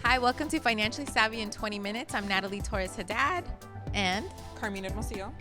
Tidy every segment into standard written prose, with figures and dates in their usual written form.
Hi, welcome to Financially Savvy in 20 Minutes. I'm Natalie Torres Haddad and Carmin Hermosillo.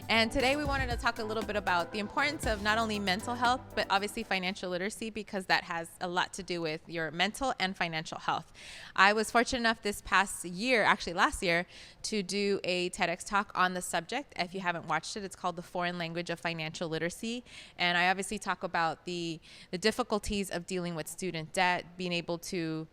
And today we wanted to talk a little bit about the importance of not only mental health, but obviously financial literacy, because that has a lot to do with your mental and financial health. I was fortunate enough this past year, actually last year, to do a TEDx talk on the subject. If you haven't watched it, it's called The Foreign Language of Financial Literacy. And I obviously talk about the difficulties of dealing with student debt, being able to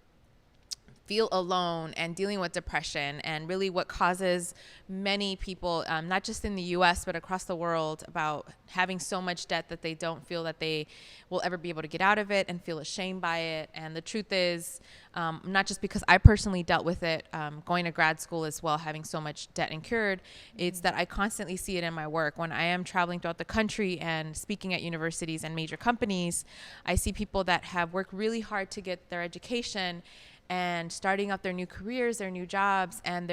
feel alone and dealing with depression, and really what causes many people, not just in the US, but across the world, about having so much debt that they don't feel that they will ever be able to get out of it and feel ashamed by it. And the truth is, not just because I personally dealt with it, going to grad school as well, having so much debt incurred, it's that I constantly see it in my work. When I am traveling throughout the country and speaking at universities and major companies, I see people that have worked really hard to get their education and starting out their new careers, their new jobs, and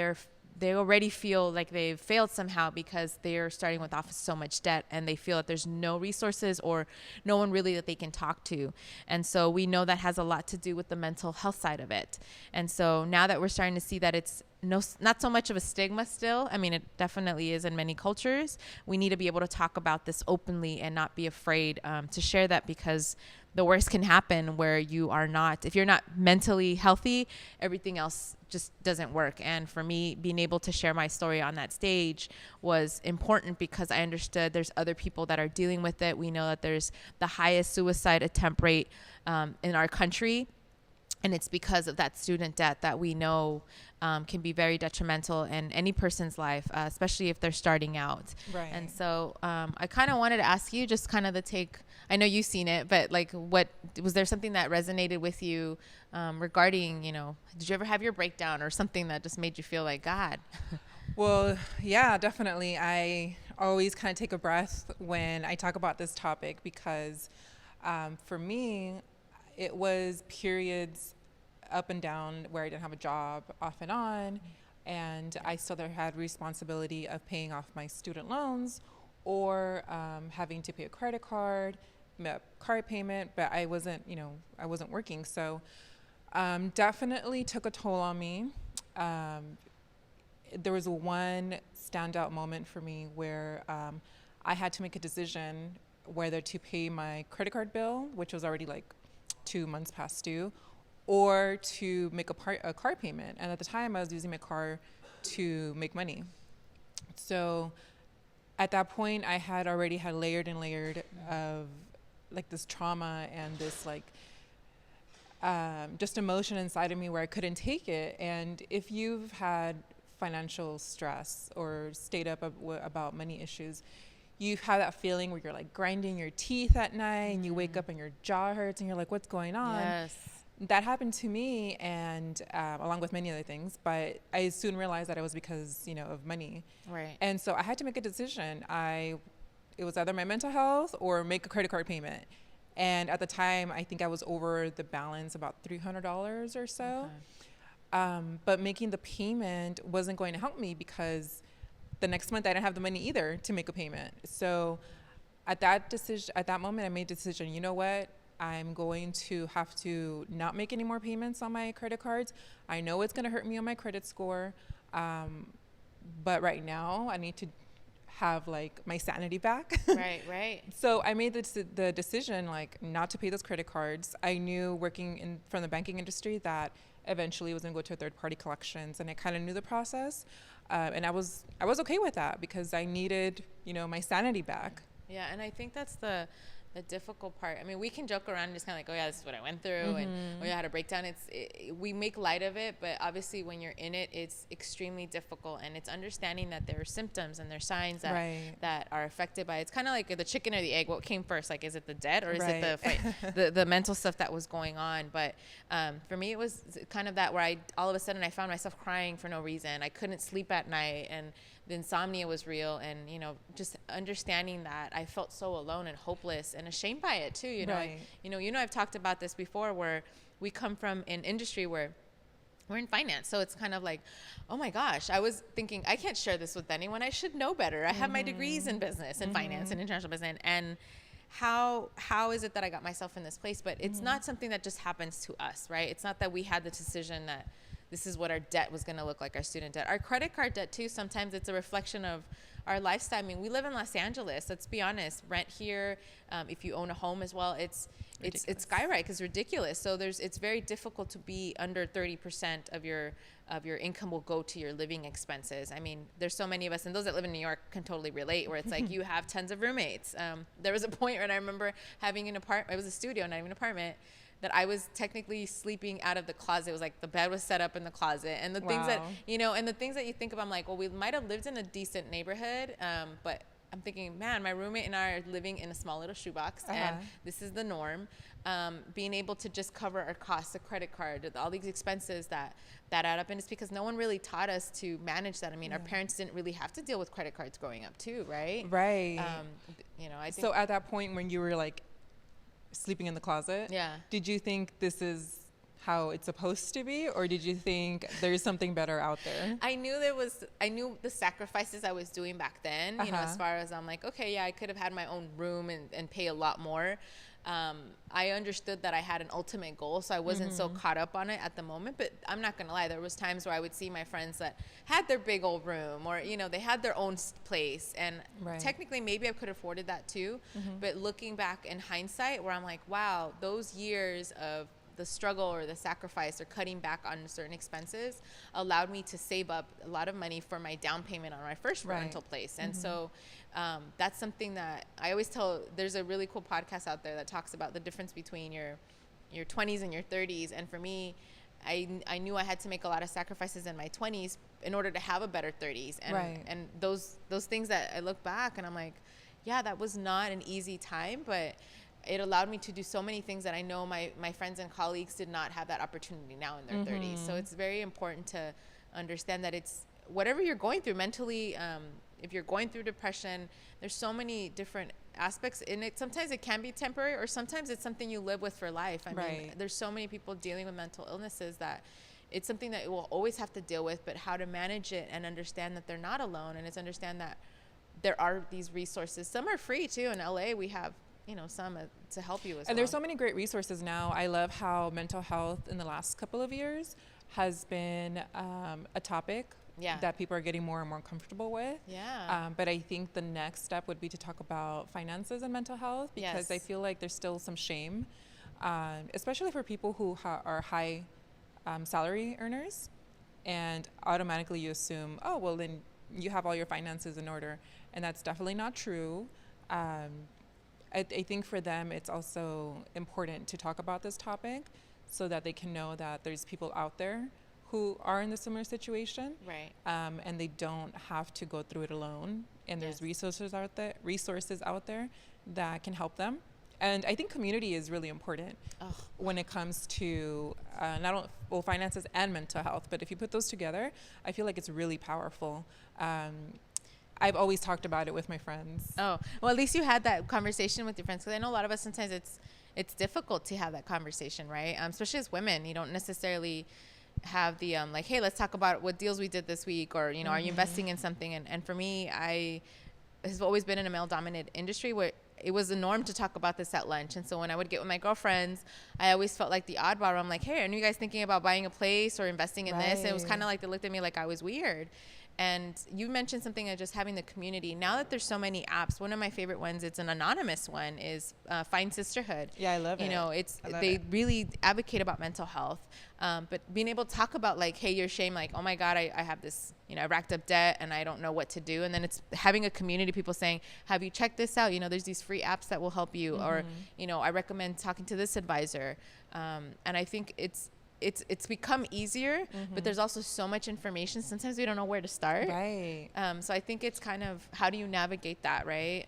they already feel like they've failed somehow because they're starting with off so much debt, and they feel that there's no resources or no one really that they can talk to. And so we know that has a lot to do with the mental health side of it. And so now that we're starting to see that it's not so much of a stigma still, I mean, it definitely is in many cultures, we need to be able to talk about this openly and not be afraid to share that, because the worst can happen where if you're not mentally healthy, everything else just doesn't work. And for me, being able to share my story on that stage was important because I understood there's other people that are dealing with it. We know that there's the highest suicide attempt rate in our country. And it's because of that student debt that we know can be very detrimental in any person's life, especially if they're starting out. Right. And so I kind of wanted to ask you just kind of the take. I know you've seen it, but like, what was there something that resonated with you regarding, did you ever have your breakdown or something that just made you feel like, God? Well, yeah, definitely. I always kind of take a breath when I talk about this topic because for me, it was periods up and down where I didn't have a job, off and on, and I still had responsibility of paying off my student loans or having to pay a credit card payment, but I wasn't working. So definitely took a toll on me. There was one standout moment for me where I had to make a decision whether to pay my credit card bill, which was already like 2 months past due, or to make a car payment. And at the time I was using my car to make money. So at that point I had already had layered and layered of like this trauma and this like just emotion inside of me where I couldn't take it. And if you've had financial stress or stayed up about money issues, you have that feeling where you're like grinding your teeth at night and you wake up and your jaw hurts and you're like, what's going on? Yes. That happened to me, and along with many other things, but I soon realized that it was because, of money. Right. And so I had to make a decision. It was either my mental health or make a credit card payment. And at the time, I think I was over the balance about $300 or so. Okay. But making the payment wasn't going to help me because the next month I didn't have the money either to make a payment. So at that moment, I made the decision, you know what? I'm going to have to not make any more payments on my credit cards. I know it's going to hurt me on my credit score. But right now I need to have like my sanity back. Right. So I made the decision like not to pay those credit cards. I knew working from the banking industry that eventually it was going to go to third-party collections, and I kind of knew the process. And I was okay with that because I needed, my sanity back. Yeah, and I think that's the difficult part. I mean, we can joke around and just kind of like, oh yeah, this is what I went through, and oh yeah, I had a breakdown. We make light of it, but obviously when you're in it, it's extremely difficult, and it's understanding that there are symptoms and there are signs that are affected by it. It's kind of like the chicken or the egg. What came first? Like, is it the debt or is it the mental stuff that was going on? But for me, it was kind of that where all of a sudden I found myself crying for no reason. I couldn't sleep at night, and the insomnia was real, and just understanding that I felt so alone and hopeless and ashamed by it too. Right. I've talked about this before, where we come from an industry where we're in finance, so it's kind of like, oh my gosh, I was thinking I can't share this with anyone. I should know better. I have my degrees in business and finance and international business, and how is it that I got myself in this place? But it's not something that just happens to us, right? It's not that we had the decision that this is what our debt was going to look like, our student debt. Our credit card debt too, sometimes it's a reflection of our lifestyle. I mean, we live in Los Angeles. Let's be honest. Rent here, if you own a home as well, it's skyrocketed because it's ridiculous. So it's very difficult to be under 30% of your income will go to your living expenses. I mean, there's so many of us, and those that live in New York can totally relate, where it's like you have tons of roommates. There was a point when I remember having an apartment. It was a studio, not even an apartment, that I was technically sleeping out of the closet. It was like the bed was set up in the closet, and the things that, and the things that you think of, I'm like, well, we might have lived in a decent neighborhood, but I'm thinking, man, my roommate and I are living in a small little shoebox, and this is the norm. Being able to just cover our costs, a credit card, all these expenses that add up, and it's because no one really taught us to manage that. I mean, our parents didn't really have to deal with credit cards growing up too, right? Right. I think so at that point when you were like sleeping in the closet, did you think this is how it's supposed to be, or did you think there's something better out there? I knew the sacrifices I was doing back then, as far as I'm like, okay, yeah, I could have had my own room and pay a lot more. I understood that I had an ultimate goal, so I wasn't so caught up on it at the moment. But I'm not gonna lie, there was times where I would see my friends that had their big old room, or they had their own place, and technically maybe I could have afforded that too. But looking back in hindsight, where I'm like, wow, those years of the struggle or the sacrifice or cutting back on certain expenses allowed me to save up a lot of money for my down payment on my first rental place. And so that's something that I always tell. There's a really cool podcast out there that talks about the difference between your 20s and your 30s. And for me, I knew I had to make a lot of sacrifices in my 20s in order to have a better 30s. And those things that I look back and I'm like, yeah, that was not an easy time, but it allowed me to do so many things that I know my friends and colleagues did not have that opportunity now in their 30s. So it's very important to understand that it's whatever you're going through mentally. If you're going through depression, there's so many different aspects in it. Sometimes it can be temporary, or sometimes it's something you live with for life. I mean, there's so many people dealing with mental illnesses that it's something that we'll always have to deal with, but how to manage it and understand that they're not alone, and it's understand that there are these resources. Some are free too. In LA, we have some to help you as well. And there's so many great resources now. I love how mental health in the last couple of years has been a topic that people are getting more and more comfortable with. But I think the next step would be to talk about finances and mental health, because I feel like there's still some shame, especially for people who are high salary earners, and automatically you assume, oh, well, then you have all your finances in order. And that's definitely not true. I think for them, it's also important to talk about this topic so that they can know that there's people out there who are in the similar situation, and they don't have to go through it alone. And there's resources out there that can help them. And I think community is really important when it comes to not only finances and mental health. But if you put those together, I feel like it's really powerful. I've always talked about it with my friends. Oh, well, at least you had that conversation with your friends, because I know a lot of us sometimes it's difficult to have that conversation, right? Especially as women, you don't necessarily have the like, hey, let's talk about what deals we did this week, or are you investing in something? And for me, I have always been in a male-dominated industry where it was the norm to talk about this at lunch. And so when I would get with my girlfriends, I always felt like the oddball. I'm like, hey, are you guys thinking about buying a place or investing in this? And it was kind of like they looked at me like I was weird. And you mentioned something of just having the community. Now that there's so many apps, one of my favorite ones, it's an anonymous one, is Find Sisterhood. Yeah, I love it. They really advocate about mental health. But being able to talk about like, hey, your shame, like, oh my God, I have this, I racked up debt and I don't know what to do. And then it's having a community, people saying, have you checked this out? There's these free apps that will help you. Or, I recommend talking to this advisor. And I think it's become easier, but there's also so much information. Sometimes we don't know where to start. Right. So I think it's kind of, how do you navigate that, right?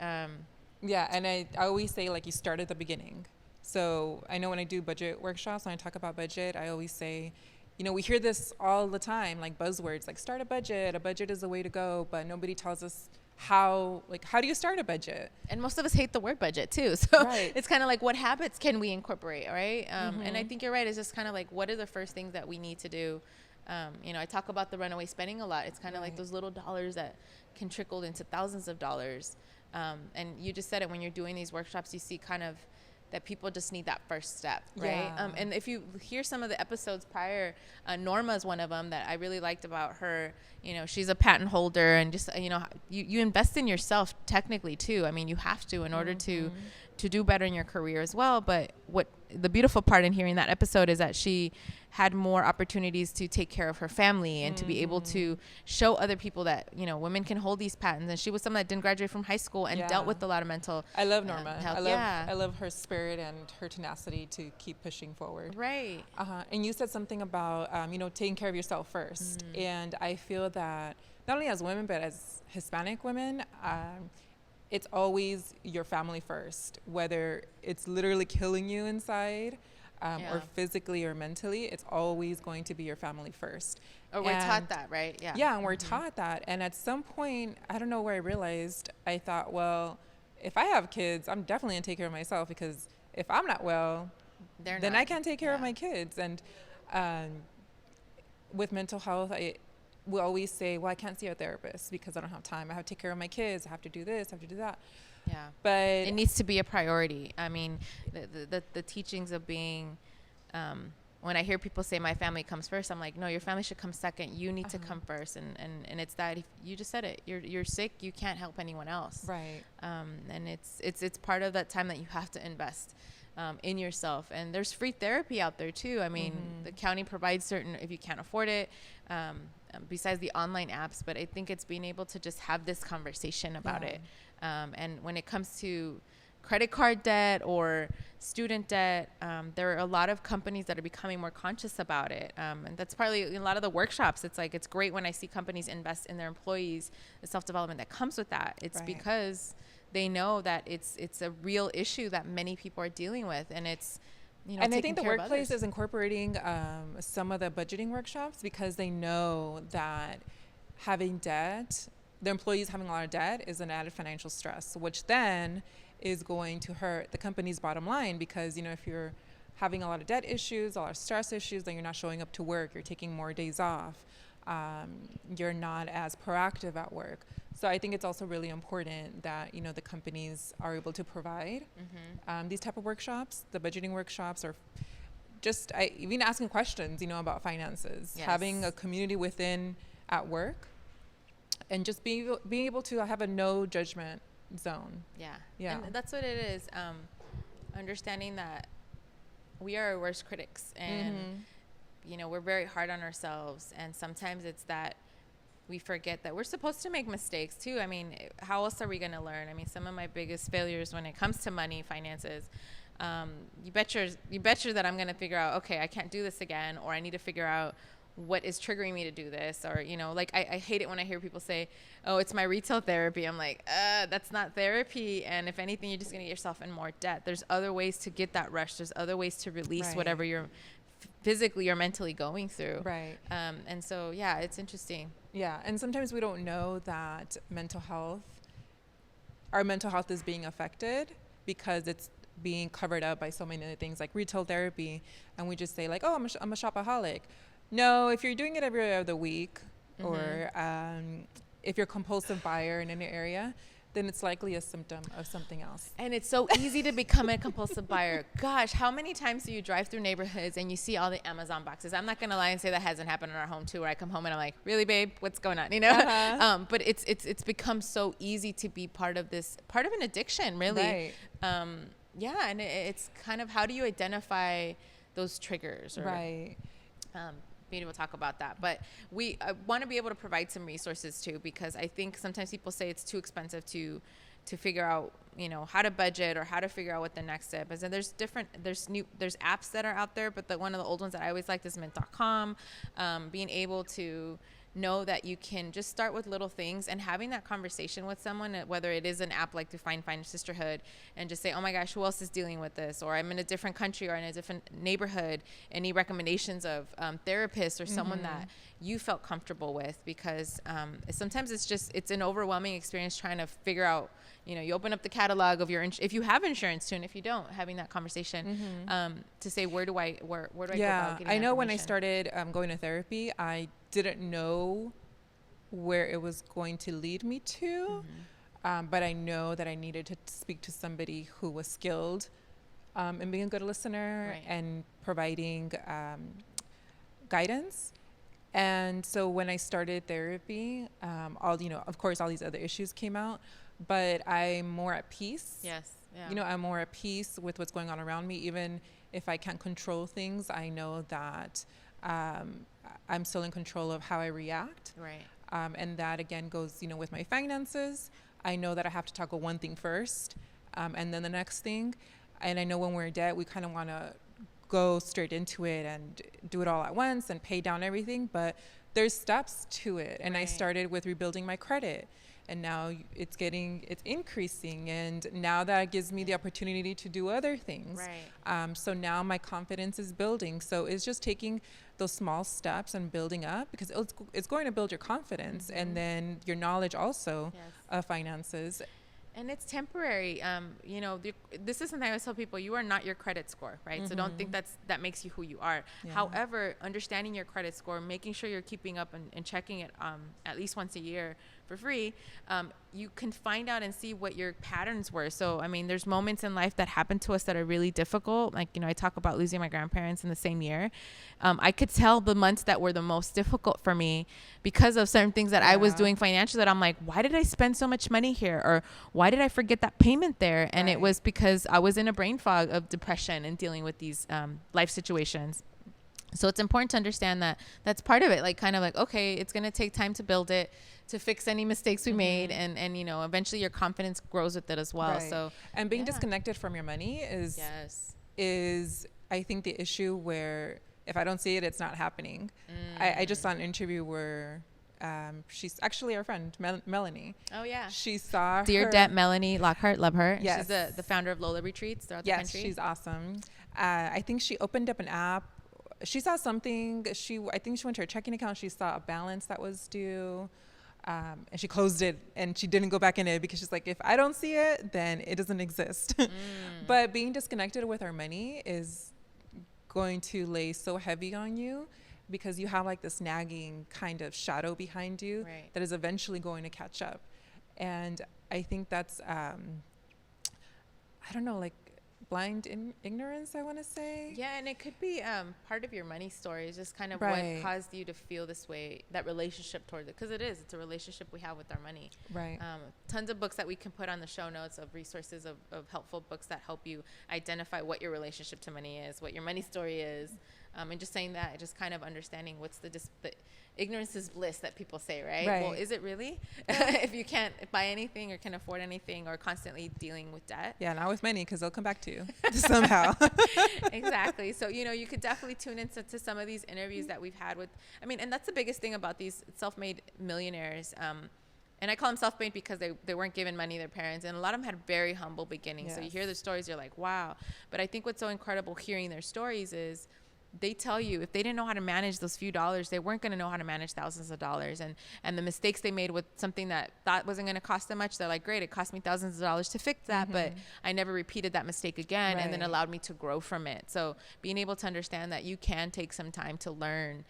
Yeah, and I always say, like, you start at the beginning. So I know when I do budget workshops, when I talk about budget, I always say, we hear this all the time, like buzzwords, like start a budget is the way to go, but nobody tells us how do you start a budget? And most of us hate the word budget too. So it's kind of like, what habits can we incorporate, right? And I think you're right. It's just kind of like, what are the first things that we need to do? I talk about the runaway spending a lot. It's kind of like those little dollars that can trickle into thousands of dollars. And you just said it, when you're doing these workshops, you see kind of that people just need that first step, right? Yeah. And if you hear some of the episodes prior, Norma's one of them that I really liked about her. You know, she's a patent holder, and just, you know, you invest in yourself technically too. I mean, you have to in order to do better in your career as well. But what the beautiful part in hearing that episode is that she had more opportunities to take care of her family and to be able to show other people that, you know, women can hold these patents. And she was someone that didn't graduate from high school and dealt with a lot of mental I love Norma. health. I love her spirit and her tenacity to keep pushing forward. Right. And you said something about, you know, taking care of yourself first. And I feel that not only as women, but as Hispanic women, it's always your family first, whether it's literally killing you inside or physically or mentally, it's always going to be your family first. Or we're taught that, right? Yeah. Yeah, and we're taught that. And at some point, I don't know where I realized, I thought, well, if I have kids, I'm definitely going to take care of myself, because if I'm not well, then I can't take care of my kids. And with mental health, we always say, well, I can't see a therapist because I don't have time. I have to take care of my kids. I have to do this. I have to do that. Yeah. But it needs to be a priority. I mean, the teachings of being, when I hear people say my family comes first, I'm like, no, your family should come second. You need to come first. And it's that, if you just said it, you're sick, you can't help anyone else. Right. And it's part of that time that you have to invest in yourself. And there's free therapy out there too. I mean, the county provides certain, if you can't afford it, besides the online apps, but I think it's being able to just have this conversation about it. And when it comes to credit card debt or student debt, there are a lot of companies that are becoming more conscious about it. And that's partly a lot of the workshops. It's like, it's great when I see companies invest in their employees, the self-development that comes with that. It's because they know that it's a real issue that many people are dealing with. And it's, you know, and I think the workplace is incorporating some of the budgeting workshops, because they know that having debt, the employees having a lot of debt, is an added financial stress, which then is going to hurt the company's bottom line. Because, you know, if you're having a lot of debt issues, a lot of stress issues, then you're not showing up to work, you're taking more days off, you're not as proactive at work. So I think it's also really important that, you know, the companies are able to provide these type of workshops, the budgeting workshops, or just even asking questions, you know, about finances, having a community within at work, and just being able to have a no judgment zone. Yeah. And that's what it is. Understanding that we are our worst critics, and you know, we're very hard on ourselves, and sometimes it's that we forget that we're supposed to make mistakes too. I mean, how else are we going to learn? I mean, some of my biggest failures when it comes to money, finances, you betcha that I'm going to figure out, okay, I can't do this again, or I need to figure out what is triggering me to do this. Or, you know, like I hate it when I hear people say, oh, it's my retail therapy. I'm like, that's not therapy. And if anything, you're just going to get yourself in more debt. There's other ways to get that rush. There's other ways to release whatever you're physically or mentally going through. Right. And so, yeah, it's interesting. Yeah. And sometimes we don't know that our mental health is being affected, because it's being covered up by so many other things like retail therapy. And we just say like, oh, I'm a shopaholic. No, if you're doing it every other week, or if you're a compulsive buyer in any area, then it's likely a symptom of something else. And it's so easy to become a compulsive buyer. Gosh, how many times do you drive through neighborhoods and you see all the Amazon boxes? I'm not going to lie and say that hasn't happened in our home too, where I come home and I'm like, really, babe, what's going on? You know? But it's become so easy to be part of an addiction, really. Right. Yeah, and it's kind of, how do you identify those triggers? Maybe we'll talk about that. But we want to be able to provide some resources too, because I think sometimes people say it's too expensive to figure out, you know, how to budget or how to figure out what the next step is. And there's apps that are out there, but one of the old ones that I always liked is mint.com. Being able to know that you can just start with little things and having that conversation with someone, whether it is an app like Find Sisterhood, and just say, oh my gosh, who else is dealing with this? Or I'm in a different country or in a different neighborhood. Any recommendations of therapists or someone that you felt comfortable with? Because sometimes it's an overwhelming experience trying to figure out, you know, you open up the catalog of if you have insurance too, and if you don't, having that conversation to say, where do I go about getting that I know when I information? started going to therapy, I didn't know where it was going to lead me to, but I know that I needed to speak to somebody who was skilled and being a good listener Right. and providing guidance. And so when I started therapy, of course, all these other issues came out, but I'm more at peace. Yes. Yeah. You know, I'm more at peace with what's going on around me. Even if I can't control things, I know that I'm still in control of how I react. Right. And that again goes, with my finances. I know that I have to tackle one thing first, and then the next thing. And I know when we're in debt, we kind of want to go straight into it and do it all at once and pay down everything. But there's steps to it. And I started with rebuilding my credit. And now it's increasing. And now that gives me the opportunity to do other things. Right. So now my confidence is building. So it's just taking those small steps and building up, because it's going to build your confidence and then your knowledge also of finances. And it's temporary. This is something I always tell people: you are not your credit score, right? So don't think that makes you who you are. Yeah. However, understanding your credit score, making sure you're keeping up and checking it at least once a year for free, you can find out and see what your patterns were. So, I mean, there's moments in life that happen to us that are really difficult. Like, I talk about losing my grandparents in the same year. I could tell the months that were the most difficult for me because of certain things that I was doing financially, that I'm like, why did I spend so much money here? Or why did I forget that payment there? And it was because I was in a brain fog of depression and dealing with these life situations. So it's important to understand that that's part of it. Like, kind of like, okay, it's going to take time to build it, to fix any mistakes we made. And eventually your confidence grows with it as well. Right. So, and being disconnected from your money is I think the issue where if I don't see it, it's not happening. I just saw an interview where she's actually our friend, Melanie. Oh, yeah. She saw Dear Debt Melanie Lockhart, love her. Yes. She's the founder of Lola Retreats throughout the country. Yes, she's awesome. I think she opened up an app. She saw something. I think she went to her checking account. She saw a balance that was due. And she closed it and she didn't go back in it because she's like, if I don't see it, then it doesn't exist. But being disconnected with our money is going to lay so heavy on you, because you have like this nagging kind of shadow behind you that is eventually going to catch up. And I think that's, I don't know, like blind ignorance, I want to say. Yeah, and it could be part of your money story is just kind of what caused you to feel this way, that relationship towards it, because it's a relationship we have with our money. Right. Tons of books that we can put on the show notes of resources of helpful books that help you identify what your relationship to money is, what your money story is, and just saying that, just kind of understanding what's the ignorance is bliss that people say, right? Well, is it really? If you can't buy anything or can afford anything or constantly dealing with debt. Yeah, not with money, because they'll come back to you somehow. Exactly. So, you could definitely tune into some of these interviews that we've had with, and that's the biggest thing about these self-made millionaires. And I call them self-made because they weren't given money to their parents. And a lot of them had very humble beginnings. So you hear their stories, you're like, wow. But I think what's so incredible hearing their stories is they tell you if they didn't know how to manage those few dollars, they weren't going to know how to manage thousands of dollars. And the mistakes they made with something that thought wasn't going to cost them much, they're like, great, it cost me thousands of dollars to fix that, but I never repeated that mistake again, and then allowed me to grow from it. So being able to understand that you can take some time to learn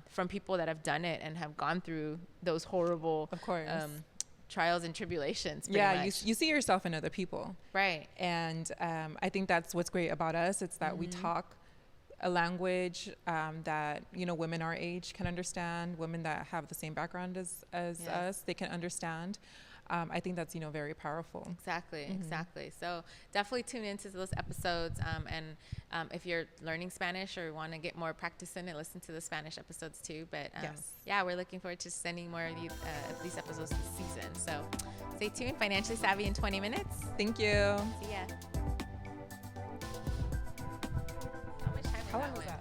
from people that have done it and have gone through those horrible, of course, trials and tribulations. Yeah, you see yourself in other people. Right. And I think that's what's great about us. It's that we talk a language that women our age can understand, women that have the same background as us, they can understand. I think that's very powerful. Exactly. So definitely tune into those episodes, and if you're learning Spanish or want to get more practice in it, listen to the Spanish episodes too. But we're looking forward to sending more of these episodes this season. So stay tuned. Financially Savvy in 20 minutes. Thank you. See ya. How long was that?